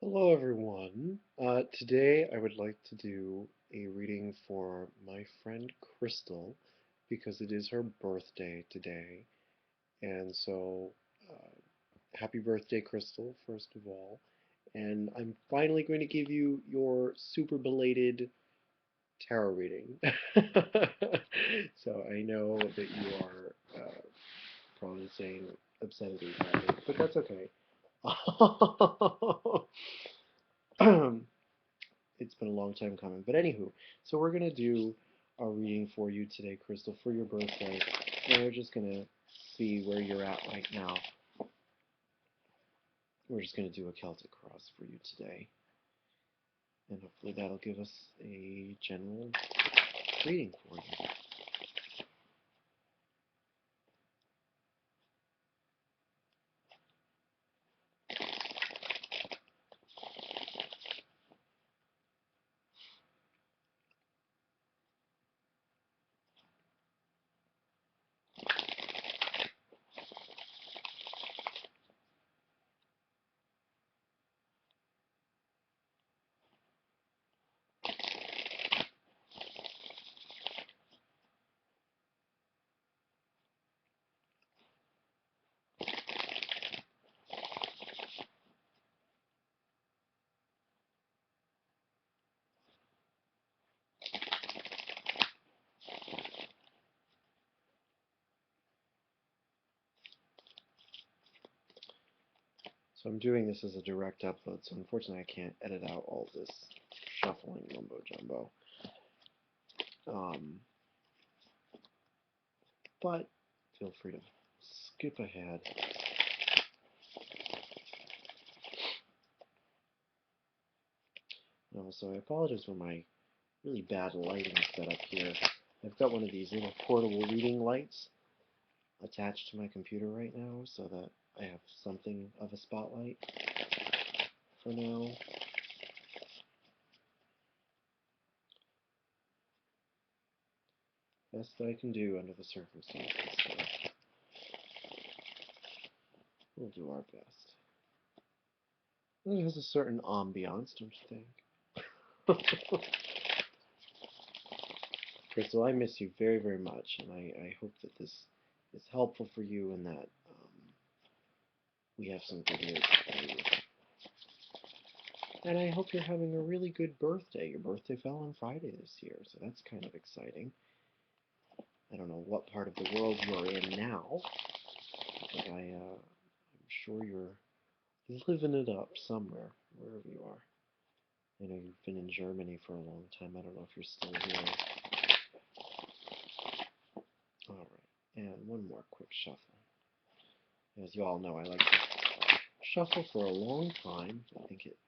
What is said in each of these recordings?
Hello, everyone. Today I would like to do a reading for my friend Crystal because it is her birthday today. And so, uh, happy birthday, Crystal, first of all. And I'm finally going to give you your super belated tarot reading. So I know that you are probably saying obscenity about it, but that's okay. It's been a long time coming. But anywho, so we're gonna do a reading for you today, Crystal, for your birthday, and we're just gonna see where you're at right now. We're just gonna do a Celtic cross for you today, and hopefully that'll give us a general reading for you. So I'm doing this as a direct upload, so unfortunately I can't edit out all this shuffling mumbo jumbo. Um, but feel free to skip ahead. So I apologize for my really bad lighting setup here. I've got one of these little portable reading lights attached to my computer right now so that I have something of a spotlight for now. Best that I can do under the circumstances, so we'll do our best. It has a certain ambiance, don't you think? Crystal, I miss you very, very much, and I hope that this is helpful for you and that we have some good news for you. And I hope you're having a really good birthday. Your birthday fell on Friday this year, so that's kind of exciting. I don't know what part of the world you're in now, but I'm sure you're living it up somewhere, wherever you are. I know you've been in Germany for a long time. I don't know if you're still here. All right, and one more quick shuffle. As you all know, I like to shuffle for a long time. I think it,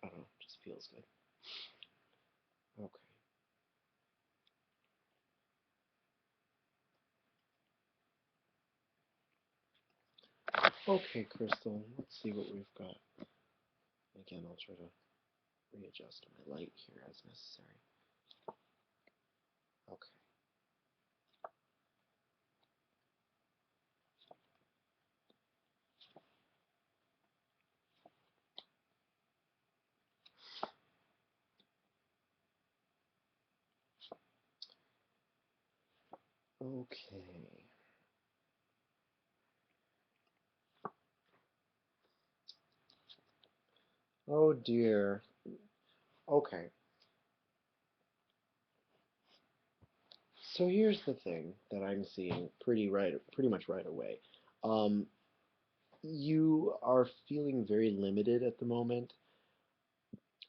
I don't know, just feels good. Okay. Okay, Crystal, let's see what we've got. Again, I'll try to readjust my light here as necessary. Okay. Okay. Oh dear. Okay. So here's the thing that I'm seeing pretty much right away. Um, you are feeling very limited at the moment,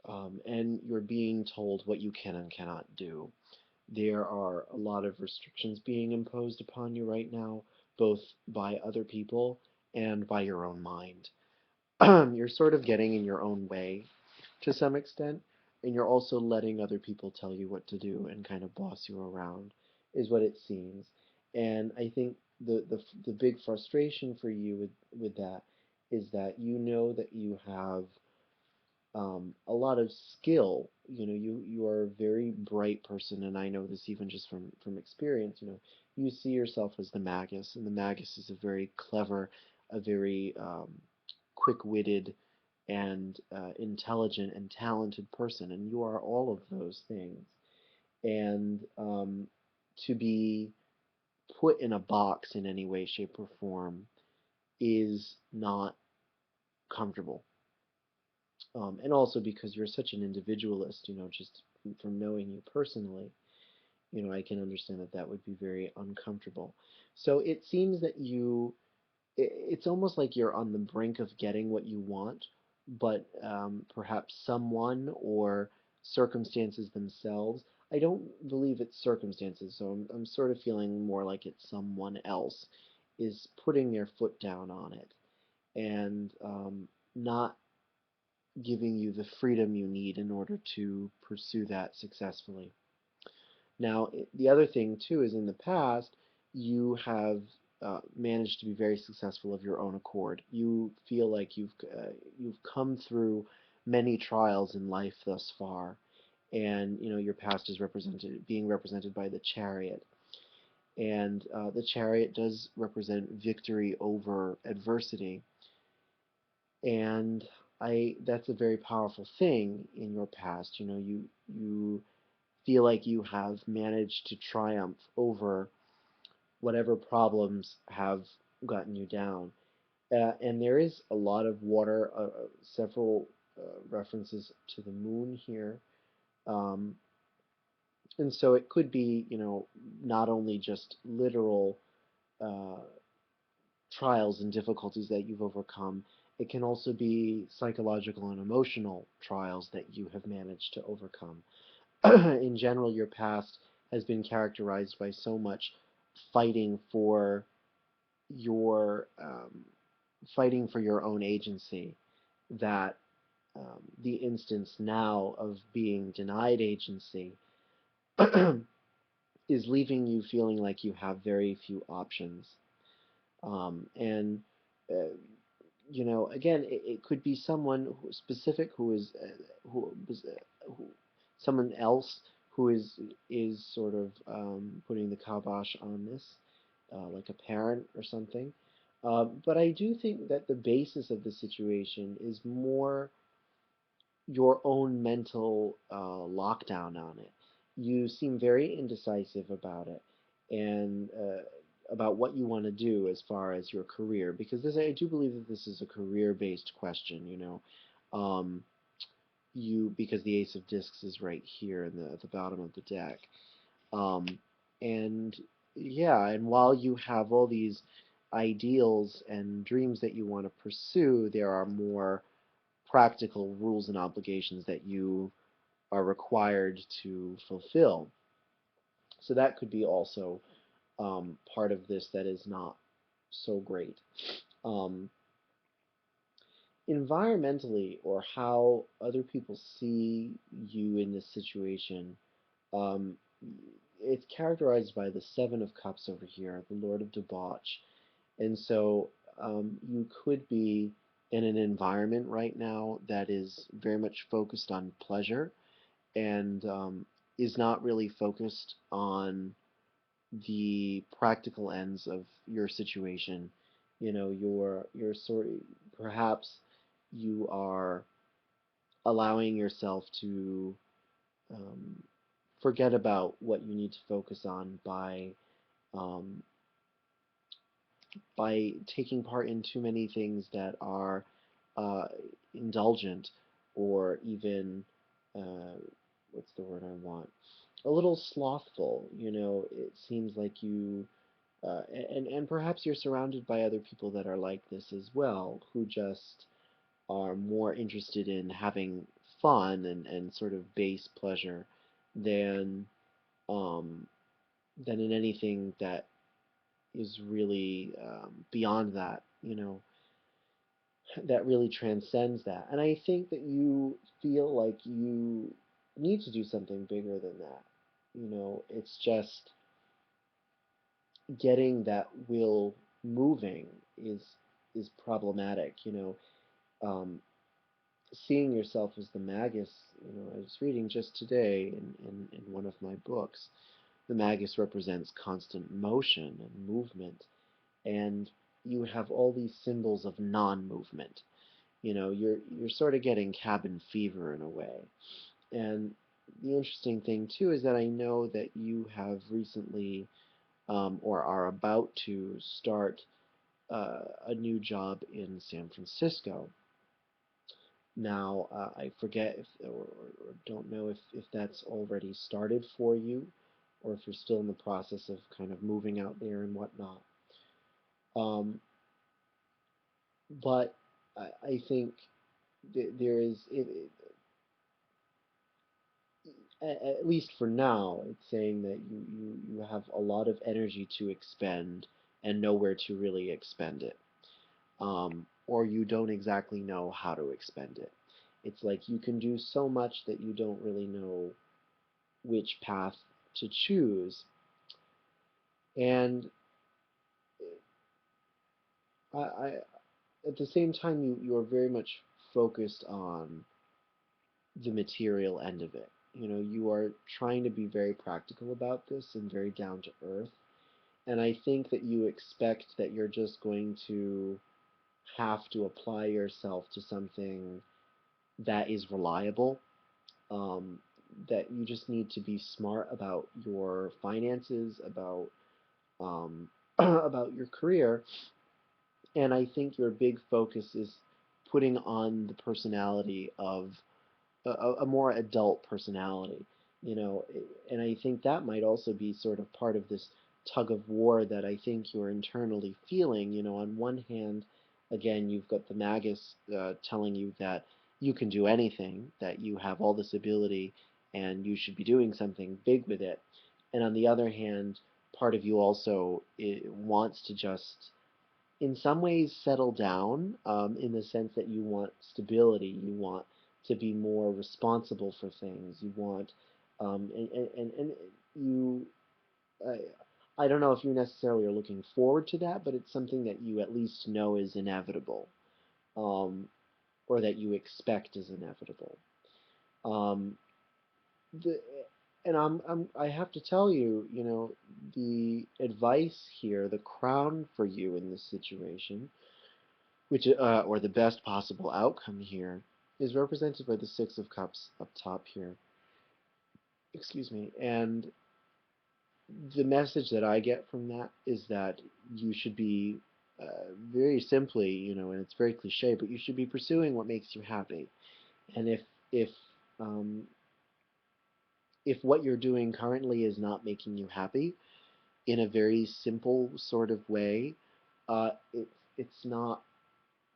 and you're being told what you can and cannot do. There are a lot of restrictions being imposed upon you right now, both by other people and by your own mind. You're sort of getting in your own way to some extent, and you're also letting other people tell you what to do and kind of boss you around, is what it seems. And I think the big frustration for you with that is that you know that you have a lot of skill. You know, you are a very bright person, and I know this even just from experience. You know, you see yourself as the Magus, and the Magus is a very clever, a very quick-witted and intelligent and talented person, and you are all of those things. And to be put in a box in any way, shape, or form is not comfortable. And also because you're such an individualist, just from knowing you personally, I can understand that that would be very uncomfortable. So it seems that it's almost like you're on the brink of getting what you want, but perhaps someone or circumstances themselves. I don't believe it's circumstances, so I'm sort of feeling more like it's someone else is putting their foot down on it and not giving you the freedom you need in order to pursue that successfully. Now, the other thing too is in the past, you have managed to be very successful of your own accord. You feel like you've come through many trials in life thus far, and your past is being represented by the Chariot, and the Chariot does represent victory over adversity, and I that's a very powerful thing in your past. You feel like you have managed to triumph over whatever problems have gotten you down. And there is a lot of water, several references to the moon here. Um, and so it could be, not only just literal uh, trials and difficulties that you've overcome, it can also be psychological and emotional trials that you have managed to overcome. In general, your past has been characterized by so much fighting for your own agency that the instance now of being denied agency is leaving you feeling like you have very few options. And uh, again, it could be someone specific who was who, someone else who is sort of putting the kibosh on this, like a parent or something. But I do think that the basis of the situation is more your own mental lockdown on it. You seem very indecisive about it, and about what you want to do as far as your career, because I do believe that this is a career-based question. Because the Ace of Discs is right here in at the bottom of the deck, um, and yeah, and while you have all these ideals and dreams that you want to pursue, there are more practical rules and obligations that you are required to fulfill. So that could be also part of this that is not so great. Um, Environmentally, or how other people see you in this situation, um, it's characterized by the Seven of Cups over here, the Lord of Debauch. And so you could be in an environment right now that is very much focused on pleasure and is not really focused on the practical ends of your situation. You're sort perhaps you are allowing yourself to um, forget about what you need to focus on um, by taking part in too many things that are uh, indulgent or even what's the word I want? A little slothful. It seems like and perhaps you're surrounded by other people that are like this as well, who just are more interested in having fun and sort of base pleasure than um, than in anything that is really beyond that, that really transcends that. And I think that you feel like you need to do something bigger than that. It's just getting that will moving is problematic. Um, Seeing yourself as the magus. I was reading just today in one of my books. The magus represents constant motion and movement, and you have all these symbols of non-movement. You're sort of getting cabin fever in a way. And the interesting thing too is that I know that you have recently or are about to start a new job in San Francisco. Now, I forget if, or don't know if that's already started for you, or if you're still in the process of kind of moving out there and whatnot. Um, but I think there is, at least for now, it's saying that you have a lot of energy to expend and nowhere to really expend it. Or you don't exactly know how to expend it. It's like you can do so much that you don't really know which path to choose. And I at the same time, you are very much focused on the material end of it. You are trying to be very practical about this and very down to earth. And I think that you expect that you're just going to have to apply yourself to something that is reliable, um, that you just need to be smart about your finances, about about your career, and I think your big focus is putting on the personality of a more adult personality, you know, and I think that might also be sort of part of this tug of war that I think you're internally feeling. On one hand, again, you've got the Magus telling you that you can do anything, that you have all this ability, and you should be doing something big with it. And on the other hand, part of you also wants to just in some ways settle down, in the sense that you want stability, you want to be more responsible for things, you want, and you, I don't know if you necessarily are looking forward to that, but it's something that you at least know is inevitable, um, or that you expect is inevitable. Um, the, and I have to tell you, the advice here, the crown for you in this situation, which or the best possible outcome here, is represented by the Six of Cups up top here. Excuse me. And the message that I get from that is that you should be very simply, and it's very cliche, but you should be pursuing what makes you happy. And if um, if what you're doing currently is not making you happy, in a very simple sort of way, it's not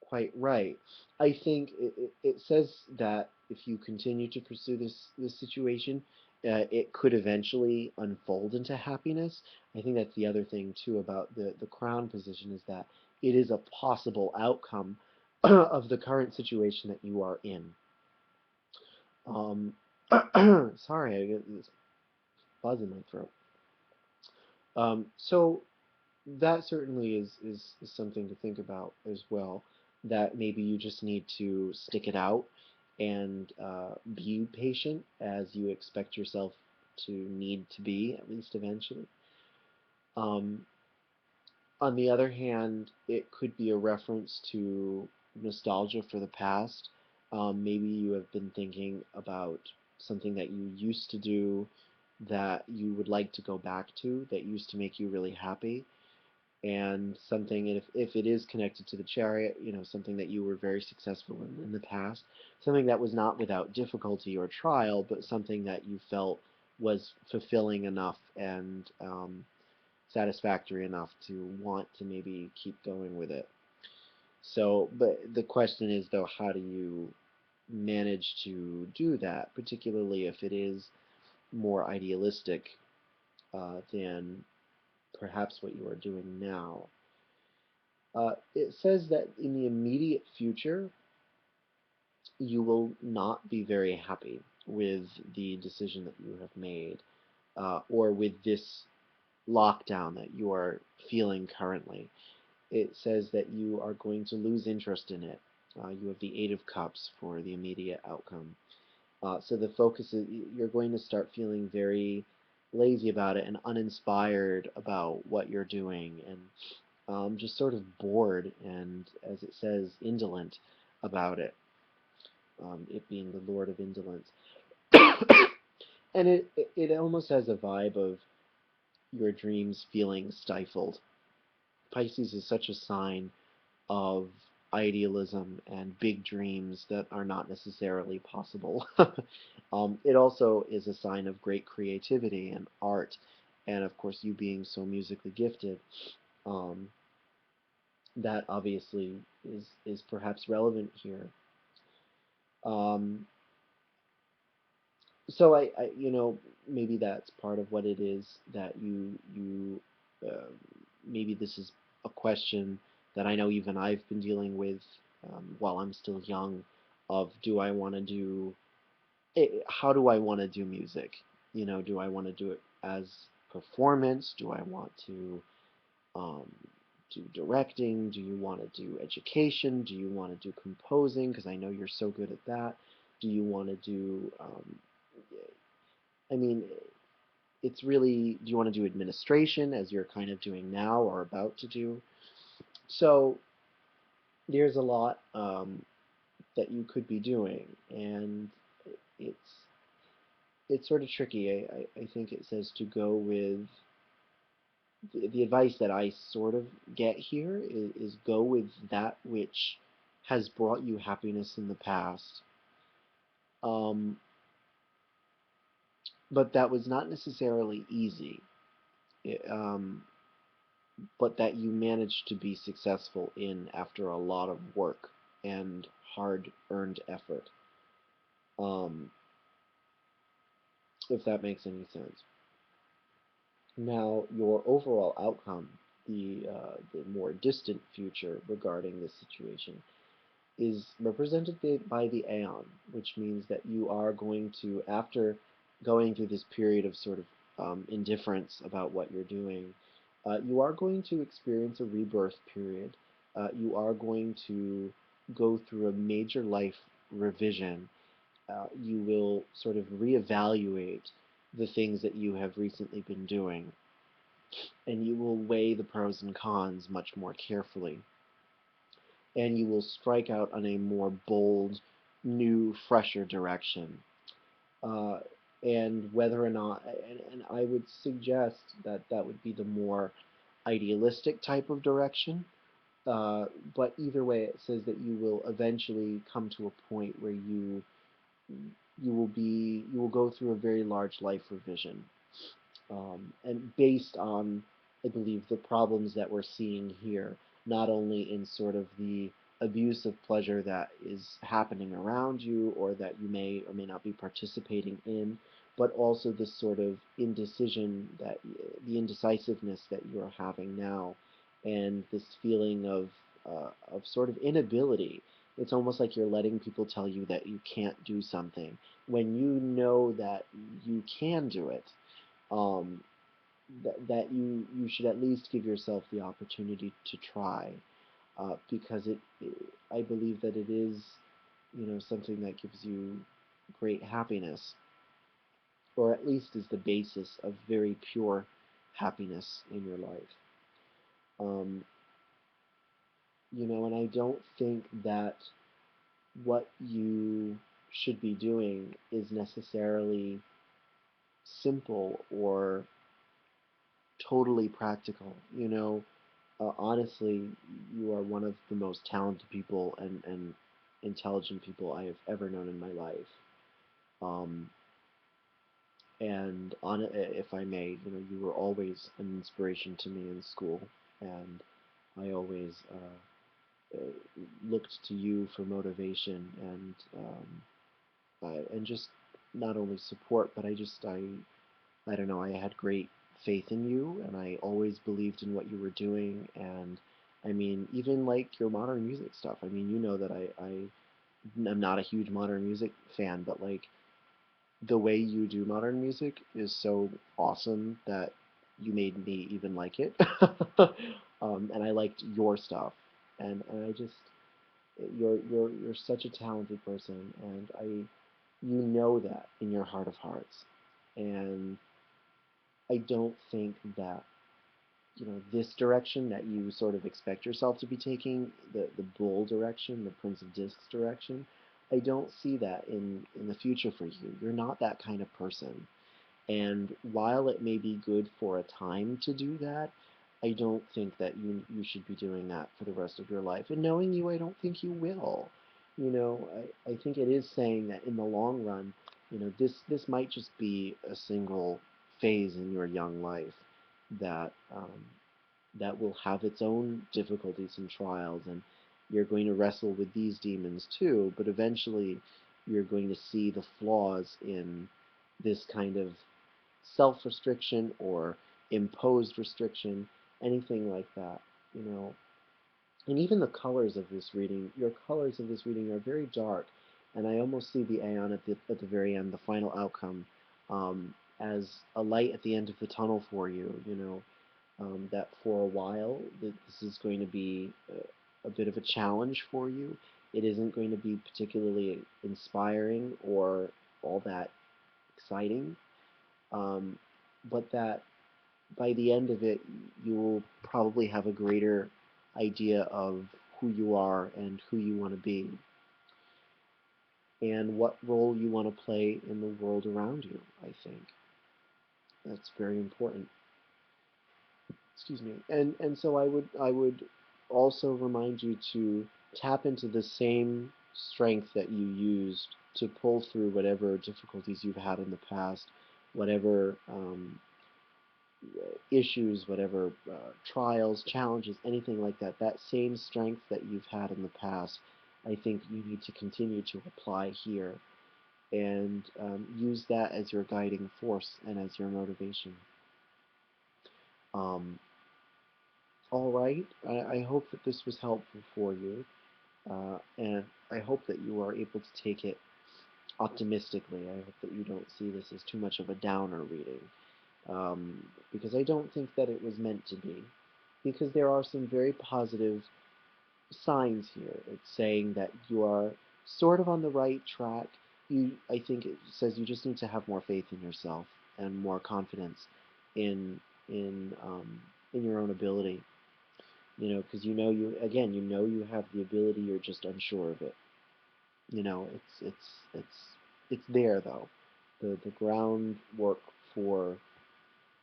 quite right. I think it says that if you continue to pursue this situation, it could eventually unfold into happiness. I think that's the other thing too about the crown position is that it is a possible outcome of the current situation that you are in. Um, sorry, I get this buzz in my throat. So that certainly is something to think about as well. That maybe you just need to stick it out and be patient as you expect yourself to need to be, at least eventually. Um, on the other hand, it could be a reference to nostalgia for the past. Maybe you have been thinking about something that you used to do that you would like to go back to, that used to make you really happy, and something, if it is connected to the chariot, something that you were very successful in the past, something that was not without difficulty or trial, but something that you felt was fulfilling enough and satisfactory enough to want to maybe keep going with it. So, but the question is, though, how do you manage to do that, particularly if it is more idealistic than perhaps what you are doing now? It says that in the immediate future, you will not be very happy with the decision that you have made, or with this lockdown that you are feeling currently. It says that you are going to lose interest in it. You have the Eight of Cups for the immediate outcome. So the focus is you're going to start feeling very lazy about it and uninspired about what you're doing, and just sort of bored and, as it says, indolent. about it, it being the Lord of Indolence. And it almost has a vibe of your dreams feeling stifled. Pisces is such a sign of idealism and big dreams that are not necessarily possible. It also is a sign of great creativity and art, and of course, you being so musically gifted, um, that obviously is perhaps relevant here. Um, so maybe that's part of what it is that maybe this is a question that I know even I've been dealing with while I'm still young, of do I want to do how do I want to do music? Do I want to do it as performance? Do I want to um, do directing? Do you want to do education? Do you want to do composing? Because I know you're so good at that. Do you want to do I mean, it's really, do you want to do administration as you're kind of doing now or about to do? So there's a lot that you could be doing, and it's it's sort of tricky. I think it says to go with the advice that I sort of get here is go with that which has brought you happiness in the past. Um, but that was not necessarily easy. It, but that you managed to be successful in after a lot of work and hard earned effort, um, if that makes any sense. Now, your overall outcome, the more distant future regarding this situation, is represented by the Aeon, which means that you are going to, after going through this period of sort of indifference about what you're doing, you are going to experience a rebirth period. You are going to go through a major life revision. You will sort of reevaluate the things that you have recently been doing, and you will weigh the pros and cons much more carefully, and you will strike out on a more bold, new, fresher direction. Uh, and whether or not, and I would suggest that that would be the more idealistic type of direction. But either way, it says that you will eventually come to a point where you will go through a very large life revision, and based on, I believe, the problems that we're seeing here, not only in sort of the abuse of pleasure that is happening around you or that you may or may not be participating in, but also this sort of indecision that the indecisiveness that you're having now, and this feeling of sort of inability. It's almost like you're letting people tell you that you can't do something when you know that you can do it, um, that you should at least give yourself the opportunity to try, because I believe that it is, something that gives you great happiness, or at least is the basis of very pure happiness in your life. Um, and I don't think that what you should be doing is necessarily simple or totally practical. Honestly, you are one of the most talented people and intelligent people I have ever known in my life. Um, and if I may, you were always an inspiration to me in school, and I always looked to you for motivation and just not only support, but I don't know, I had great faith in you, and I always believed in what you were doing. And I mean, even like your modern music stuff. I mean, you know that I'm not a huge modern music fan, but like the way you do modern music is so awesome that you made me even like it. And I liked your stuff, and I just you're such a talented person, and you know that in your heart of hearts, and I don't think that this direction that you sort of expect yourself to be taking, the bull direction, the Prince of Discs direction. I don't see that in the future for you. You're not that kind of person. And while it may be good for a time to do that, I don't think that you should be doing that for the rest of your life. And knowing you, I don't think you will. I think it is saying that in the long run, this might just be a single phase in your young life that that will have its own difficulties and trials, and you're going to wrestle with these demons too, but eventually you're going to see the flaws in this kind of self-restriction or imposed restriction, anything like that, you know. And even the colors of this reading, your colors of this reading are very dark, and I almost see the Aeon at the very end, the final outcome, as a light at the end of the tunnel for you, that for a while this is going to be a bit of a challenge for you. It isn't going to be particularly inspiring or all that exciting, um, but that by the end of it, you will probably have a greater idea of who you are and who you want to be and what role you want to play in the world around you, I think. That's very important. Excuse me. And so I would also remind you to tap into the same strength that you used to pull through whatever difficulties you've had in the past, whatever issues, whatever trials, challenges, anything like that. That same strength that you've had in the past, I think you need to continue to apply here and use that as your guiding force and as your motivation. Um, All right. I hope that this was helpful for you, and I hope that you are able to take it optimistically. I hope that you don't see this as too much of a downer reading, because I don't think that it was meant to be. Because there are some very positive signs here. It's saying that you are sort of on the right track. I think it says you just need to have more faith in yourself and more confidence in in um, in your own ability, because you have the ability, you're just unsure of it. It's there though. The groundwork for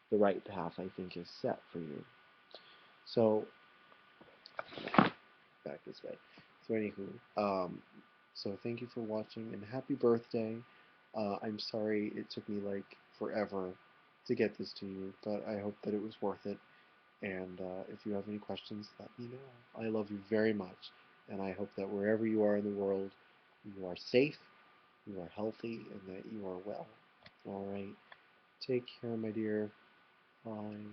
the right path, I think, is set for you. So back this way. So anywho, so thank you for watching and happy birthday. I'm sorry it took me like forever to get this to you, but I hope that it was worth it. And if you have any questions, let me know. I love you very much, and I hope that wherever you are in the world, you are safe, you are healthy, and that you are well. All right. Take care, my dear. Bye.